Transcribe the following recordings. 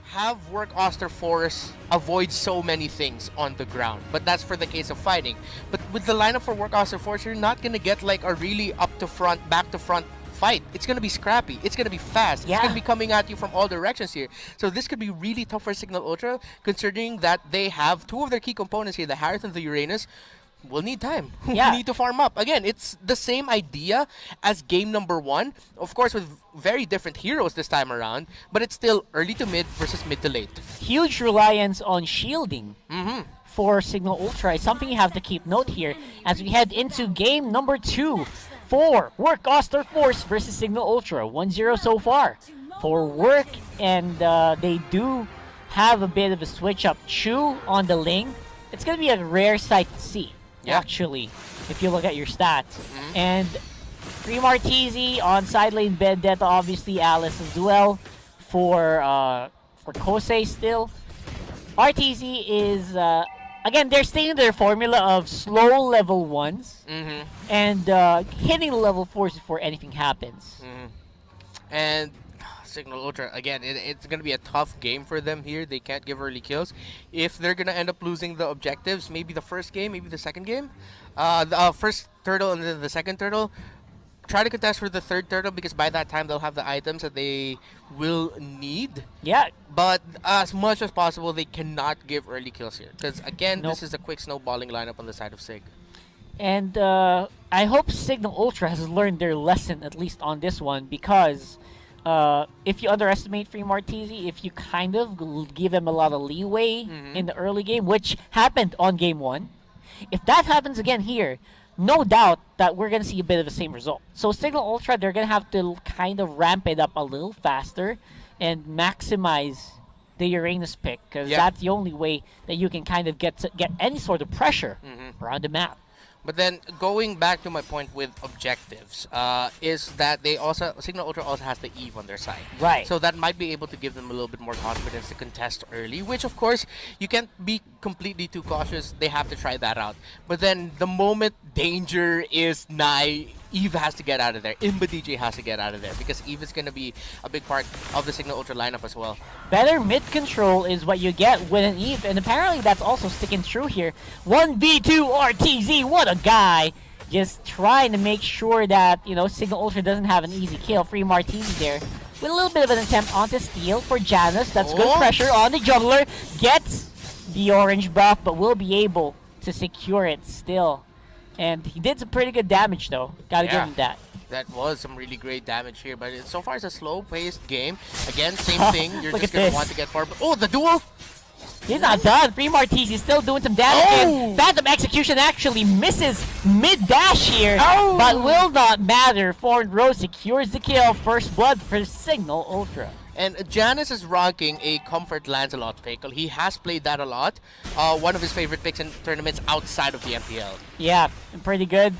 have Work Oster Force avoid so many things on the ground, but that's for the case of fighting. But with the lineup for Work Oster Force, you're not gonna get like a really up to front, back to front fight. It's gonna be scrappy. It's gonna be fast. It's gonna be coming at you from all directions here. So this could be really tough for Signal Ultra, considering that they have two of their key components here, the Harith and the Uranus. We'll need time. Yeah. We need to farm up. Again, it's the same idea as game number 1. Of course, with very different heroes this time around, but it's still early to mid versus mid to late. Huge reliance on shielding for Signal Ultra is something you have to keep note here as we head into game number 2 for Work Oster Force versus Signal Ultra. 1-0 so far for Work, and they do have a bit of a switch up. Chu on the Ling. It's going to be a rare sight to see. Actually, if you look at your stats. And Free Martizi on side lane Vendetta, obviously Alice as well for Kosei still. RTZ is, again, they're staying in their formula of slow level 1s and hitting level 4s before anything happens. And Signal Ultra, again, it's going to be a tough game for them here. They can't give early kills. If they're going to end up losing the objectives, maybe the first game, maybe the second game. The first turtle and then the second turtle. Try to contest for the third turtle because by that time they'll have the items that they will need. Yeah. But as much as possible, they cannot give early kills here. Because again, this is a quick snowballing lineup on the side of Sig. And I hope Signal Ultra has learned their lesson, at least on this one, because if you underestimate Free Martizi, if you kind of give them a lot of leeway in the early game, which happened on game 1, if that happens again here, no doubt that we're going to see a bit of the same result. So Signal Ultra, they're going to have to kind of ramp it up a little faster and maximize the Uranus pick, because that's the only way that you can kind of get any sort of pressure around the map. But then going back to my point with objectives, is that they also Signal Ultra also has the Eve on their side. Right. So that might be able to give them a little bit more confidence to contest early, which of course you can't be completely too cautious. They have to try that out. But then the moment danger is nigh, Eve has to get out of there. Imba DJ has to get out of there because Eve is going to be a big part of the Signal Ultra lineup as well. Better mid control is what you get with an Eve, and apparently that's also sticking true here. 1v2 RTZ, what a guy! Just trying to make sure that, you know, Signal Ultra doesn't have an easy kill. Free Martizi there with a little bit of an attempt onto steal for Janus. That's good pressure on the jungler. Gets the orange buff, but will be able to secure it still. And he did some pretty good damage, though. Gotta give him that. That was some really great damage here, but so far it's a slow-paced game. Again, same thing. You're just gonna want to get far. Oh, the duel! He's not done. Free Martizi is still doing some damage. And Phantom Execution actually misses mid-dash here, but will not matter. Foreign Rose secures the kill. First blood for Signal Ultra. And Janus is rocking a Comfort Lancelot pick. He has played that a lot. One of his favorite picks in tournaments outside of the MPL. Yeah, pretty good.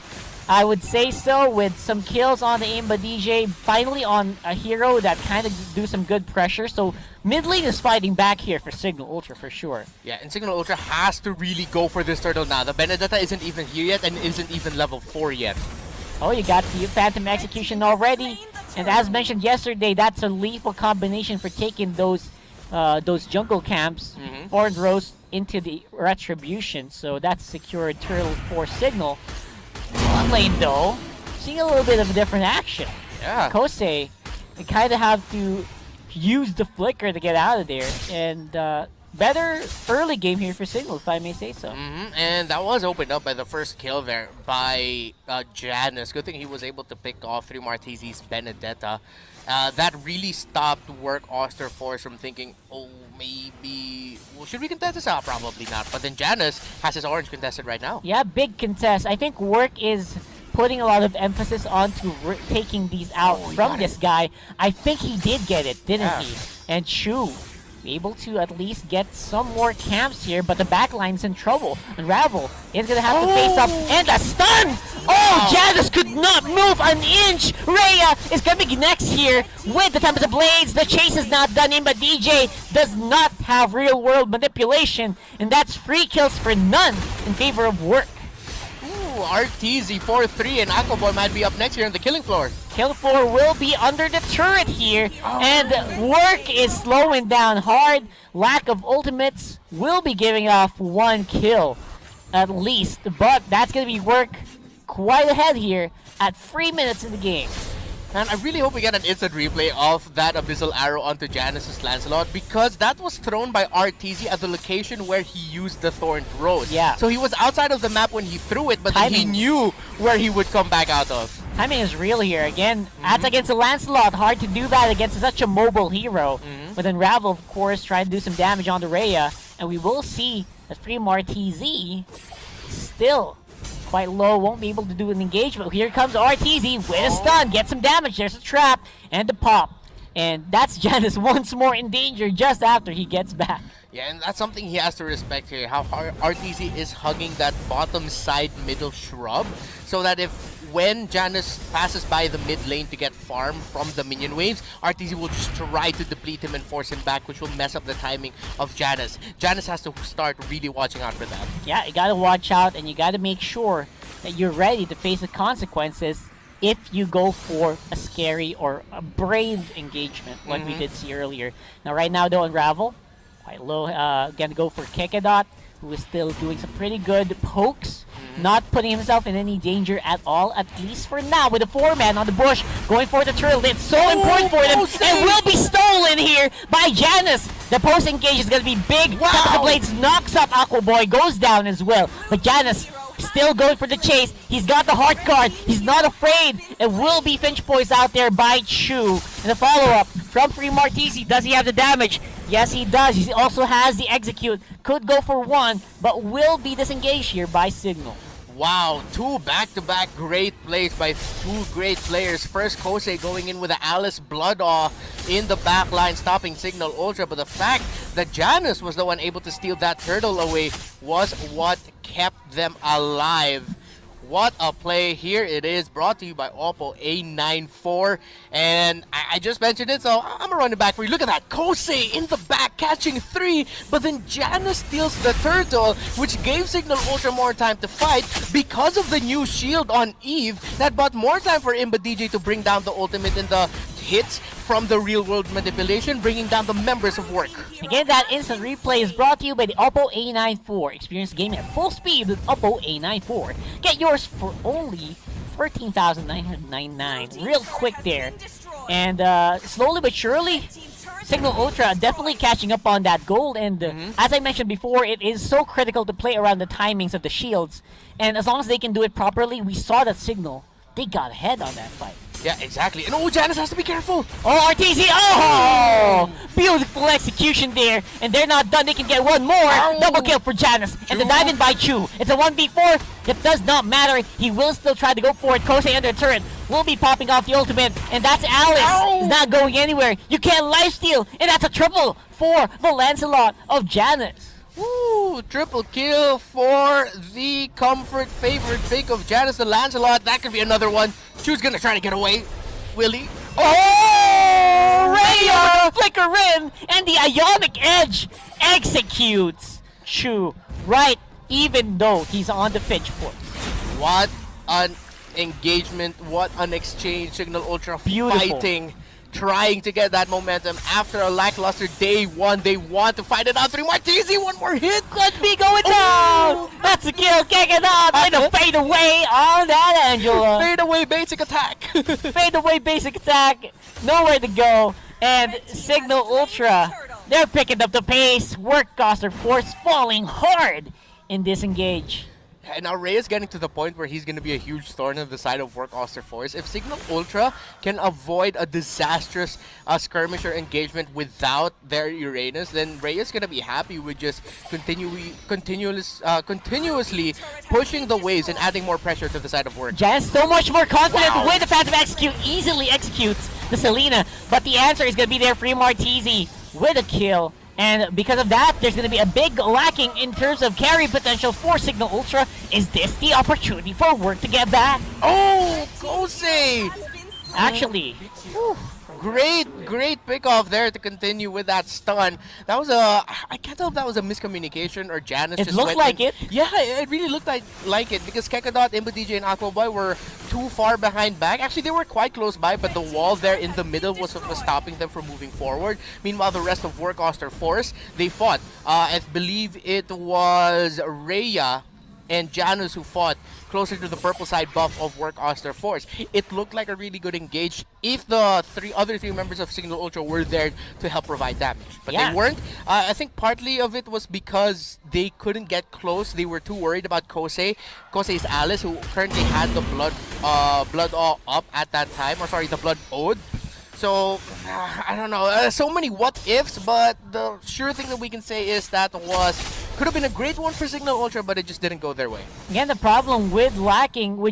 I would say so, with some kills on the Imba DJ. Finally on a hero that kind of do some good pressure. So mid lane is fighting back here for Signal Ultra for sure. Yeah, and Signal Ultra has to really go for this turtle now. The Benedetta isn't even here yet and isn't even level 4 yet. Oh, you got the Phantom Execution already. And as mentioned yesterday, that's a lethal combination for taking those jungle camps, Foreign Rose into the Retribution. So that's secured turtle for Signal. One lane though, seeing a little bit of a different action. Yeah. Kosei, they kind of have to use the flicker to get out of there. And better early game here for Signal, if I may say so. And that was opened up by the first kill there by Janus. Good thing he was able to pick off Free Martizi's Benedetta. That really stopped Work Oster Force from thinking, oh, maybe... Well, should we contest this out? Probably not. But then Janus has his orange contested right now. Yeah, big contest. I think Work is putting a lot of emphasis onto taking these out from this guy. I think he did get it, didn't he? And Chu able to at least get some more camps here, but the backline's in trouble. Unravel is gonna have to face up, and a stun! Oh, Janus could not move an inch! Rhea is coming next here with the Tempest of Blades. The chase is not done in, but DJ does not have real-world manipulation, and that's free kills for none in favor of Work. Ooh, RTZ 4-3, and Aquaboy might be up next here on the killing floor. Kill 4 will be under the turret here, and work is slowing down hard. Lack of ultimates will be giving off 1 kill at least, but that's going to be work quite ahead here at 3 minutes in the game. And I really hope we get an instant replay of that Abyssal Arrow onto Janus's Lancelot, because that was thrown by RTZ at the location where he used the Thorned Rose. Yeah. So he was outside of the map when he threw it, but then he knew where he would come back out of. Timing is real here. Again, that's against the Lancelot. Hard to do that against such a mobile hero. But Unravel, of course, trying to do some damage on the Rhea. And we will see that Freem RTZ still quite low, won't be able to do an engagement. Here comes RTZ with a stun, get some damage. There's a trap and a pop. And that's Janus once more in danger just after he gets back. Yeah, and that's something he has to respect here, how RTZ is hugging that bottom side middle shrub, so that when Janus passes by the mid lane to get farm from the minion waves, RTZ will just try to deplete him and force him back, which will mess up the timing of Janus. Janus has to start really watching out for that. Yeah, you gotta watch out, and you gotta make sure that you're ready to face the consequences if you go for a scary or a brave engagement like we did see earlier. Now right now though, Unravel, quite low, gonna go for Kekadot, who is still doing some pretty good pokes, not putting himself in any danger at all, at least for now, with a 4-man on the bush, going for the turtle. It's so important for them, and will be stolen here by Janus. The post engage is gonna be big. The Blades knocks up Aqua Boy, goes down as well, but Janus still going for the chase. He's got the heart card. He's not afraid. It will be Finch Poise out there by Chu. And the follow-up from Free Martisi. Does he have the damage? Yes, he does. He also has the execute. Could go for 1, but will be disengaged here by Signal. Wow, 2 back-to-back great plays by 2 great players. First, Kosei going in with the Alice Blood Awe in the back line, stopping Signal Ultra. But the fact that Janus was the one able to steal that turtle away was what kept them alive. What a play. Here it is, brought to you by Oppo A94. And I just mentioned it, so I'm gonna run it back for you. Look at that, Kosei in the back catching 3, but then Janus steals the turtle, which gave Signal Ultra more time to fight because of the new shield on Eve. That bought more time for Imba DJ to bring down the ultimate and the hits from the real-world manipulation, bringing down the members of work. Again, that instant replay is brought to you by the Oppo A94. Experience gaming at full speed with Oppo A94. Get yours for only 13,999. Real quick there. And slowly but surely, Signal Ultra definitely catching up on that gold. And as I mentioned before, it is so critical to play around the timings of the shields. And as long as they can do it properly, we saw that Signal, they got ahead on that fight. Yeah, exactly. And oh, Janus has to be careful. Oh, RTZ! Oh! Beautiful execution there. And they're not done. They can get 1 more. Double kill for Janus. And the dive in by Chu. It's a 1v4. It does not matter. He will still try to go for it. Kosei under the turret will be popping off the ultimate. And that's Alice. He's not going anywhere. You can't lifesteal. And that's a triple for the Lancelot of Janus. Woo! Triple kill for the comfort favorite pick of Janus the Lancelot. That could be another one. Chu's gonna try to get away. Will he? Oh! Rhea! Flicker in! And the Ionic Edge executes Chu. Right, even though he's on the Finch Poise. What an engagement. What an exchange. Signal Ultra fighting. Trying to get that momentum after a lackluster day 1. They want to fight it out. 3 Martisi, 1 more hit. Could be going down. That's a kill. Kick it up. With a fade away on that Angela. Fade away basic attack. Fade away basic attack. Nowhere to go. And Signal Ultra, they're picking up the pace. Work cost, of course, falling hard in this engage. And now Ray is getting to the point where he's going to be a huge thorn on the side of Work Oster Force. If Signal Ultra can avoid a disastrous skirmish or engagement without their Uranus, then Ray is going to be happy with just continuously pushing the waves and adding more pressure to the side of Work. Janus so much more confident with the Phantom Execute, easily executes the Selena, but the answer is going to be there for Martisi with a kill. And because of that, there's going to be a big lacking in terms of carry potential for Signal Ultra. Is this the opportunity for Work to get back? Oh, Kosei! Actually, Great pick off there to continue with that stun. That was I can't tell if that was a miscommunication or Janus It just looked went like in. it. Yeah, it really looked like it because Kekadot, Imba DJ, and Aquaboy were too far behind back. Actually, they were quite close by, but the wall there in the middle was what was stopping them from moving forward. Meanwhile, the rest of Work Oster Force, they fought. I believe it was Rhea and Janus who fought closer to the purple side buff of Work Oster Force. It looked like a really good engage if the other three members of Signal Ultra were there to help provide damage. But Yeah. they weren't. I think partly of it was because they couldn't get close. They were too worried about Kosei's Alice, who currently had the blood all up at that time. Or sorry, the blood ode. So, I don't know. So many what ifs, but the sure thing that we can say is that could have been a great one for Signal Ultra, but it just didn't go their way. Again, the problem with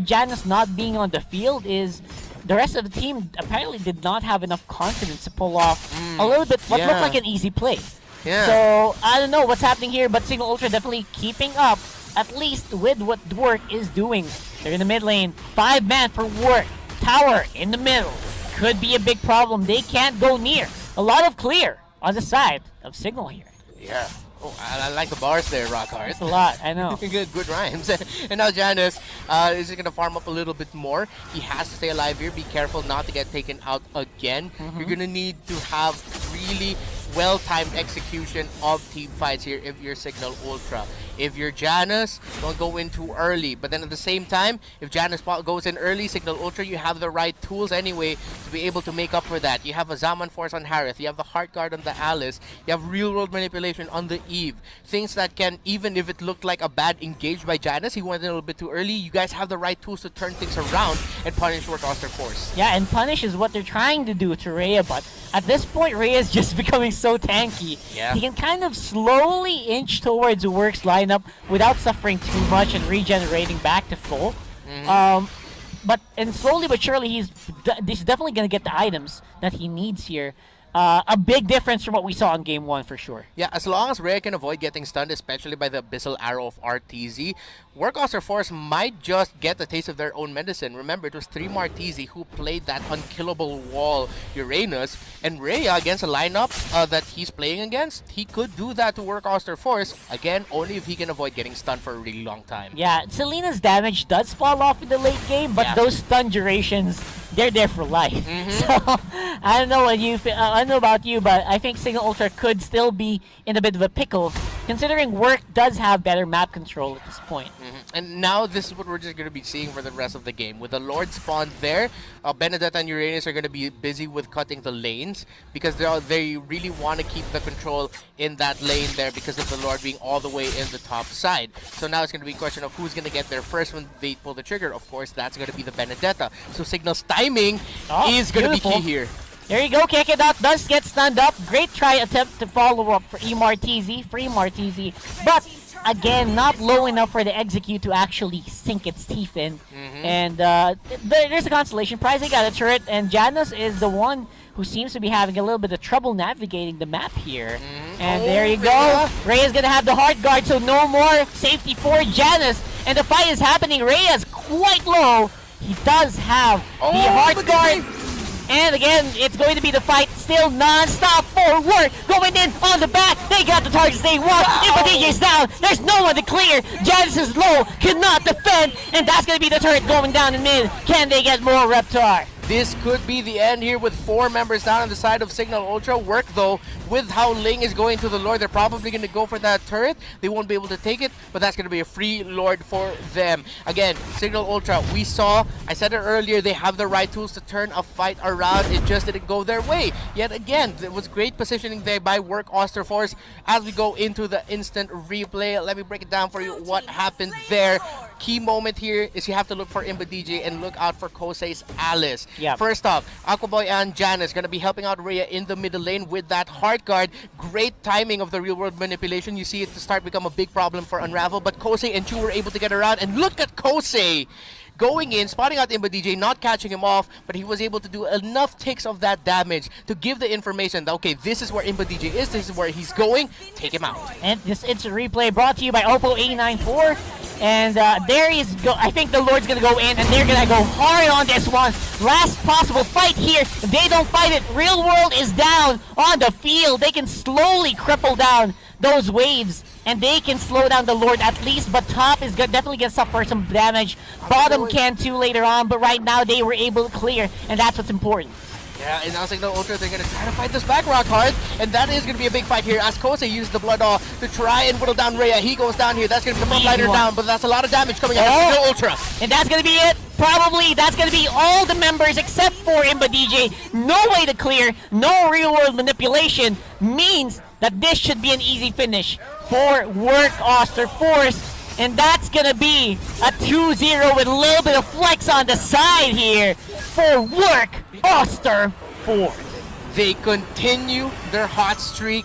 Janus not being on the field is the rest of the team apparently did not have enough confidence to pull off a little bit what looked like an easy play. Yeah. So, I don't know what's happening here, but Signal Ultra definitely keeping up, at least with what Work is doing. They're in the mid lane. 5-man for Work. Tower in the middle. Could be a big problem. They can't go near. A lot of clear on the side of Signal here. Yeah. Oh, I like the bars there, Rockhard. It's a lot, I know. Good rhymes. And now Janus is going to farm up a little bit more. He has to stay alive here. Be careful not to get taken out again. You're going to need to have really well-timed execution of team fights here if you're Signal Ultra. If you're Janus, don't go in too early. But then at the same time, if Janus goes in early, Signal Ultra, you have the right tools anyway to be able to make up for that. You have a Zaman Force on Harith. You have the Heart Guard on the Alice. You have real-world manipulation on the Eve. Things that can, even if it looked like a bad engage by Janus, he went in a little bit too early, you guys have the right tools to turn things around and punish Work Oster Force. Yeah, and punish is what they're trying to do to Rhea, but at this point, Rhea is just becoming so tanky. Yeah. He can kind of slowly inch towards Work's lineup without suffering too much and regenerating back to full. And slowly but surely, he's definitely going to get the items that he needs here. A big difference from what we saw in Game 1 for sure. Yeah, as long as Rhea can avoid getting stunned, especially by the Abyssal Arrow of RTZ, Work Oster Force might just get a taste of their own medicine. Remember, it was 3 RTZ who played that unkillable wall Uranus, and Rhea against a lineup that he's playing against, he could do that to Work Oster Force, again, only if he can avoid getting stunned for a really long time. Yeah, Selena's damage does fall off in the late game, but those stun durations, they're there for life. So, I don't know what I don't know about you, but I think Signal Ultra could still be in a bit of a pickle, considering Work does have better map control at this point. And now this is what we're just going to be seeing for the rest of the game. With the Lord spawned there, Benedetta and Uranus are going to be busy with cutting the lanes because they really want to keep the control in that lane there because of the Lord being all the way in the top side. So now it's going to be a question of who's going to get there first when they pull the trigger. Of course, that's going to be the Benedetta. So Signal's timing is going to be key here. There you go, Kekadot does get stunned up. Great try attempt to follow up for free Martizi, but again, not low enough for the execute to actually sink its teeth in. And there's a consolation prize. They got a turret, and Janus is the one who seems to be having a little bit of trouble navigating the map here. And there you go. Rhea's gonna have the Heart Guard, so no more safety for Janus. And the fight is happening. Rhea's quite low. He does have the Heart Guard. And again, it's going to be the fight still non-stop for Work. Going in on the back. They got the targets they want. Impadillo's down. There's no one to clear. Janus is low. Cannot defend. And that's going to be the turret going down in mid. Can they get more Reptar? This could be the end here with 4 members down on the side of Signal Ultra. Work, though, with how Ling is going to the Lord, they're probably going to go for that turret. They won't be able to take it, but that's going to be a free Lord for them. Again, Signal Ultra, we saw, I said it earlier, they have the right tools to turn a fight around. It just didn't go their way. Yet again, there was great positioning there by Work Oster Force. As we go into the instant replay, let me break it down for you what happened there. Key moment here is you have to look for Imba DJ and look out for Kosei's Alice. Yep. First off, Aquaboy and Janus going to be helping out Rhea in the middle lane with that Heart Guard. Great timing of the real-world manipulation. You see it to start become a big problem for Unravel, but Kosei and Chu were able to get around. And look at Kosei going in, spotting out Imba DJ, not catching him off, but he was able to do enough ticks of that damage to give the information that, okay, this is where Imba DJ is, this is where he's going, take him out. And this instant replay brought to you by Oppo A94. And I think the Lord's gonna go in, and they're gonna go hard on this one. Last possible fight here. If they don't fight it, Real World is down on the field. They can slowly cripple down those waves, and they can slow down the Lord at least, but top is definitely gonna suffer some damage. Bottom can too later on, but right now they were able to clear, and that's what's important. Yeah, and now Signal Ultra, they're going to try to fight this back rock hard, and that is going to be a big fight here as Kose uses the Blood Awe to try and whittle down Rhea. He goes down here. That's going to be the Front Lighter down, but that's a lot of damage coming out of Signal Ultra. And that's going to be it. Probably that's going to be all the members except for Imba DJ. No way to clear, no real world manipulation, means that this should be an easy finish for Work Oster Force. And that's going to be a 2-0 with a little bit of flex on the side here for Work Oster Force. They continue their hot streak.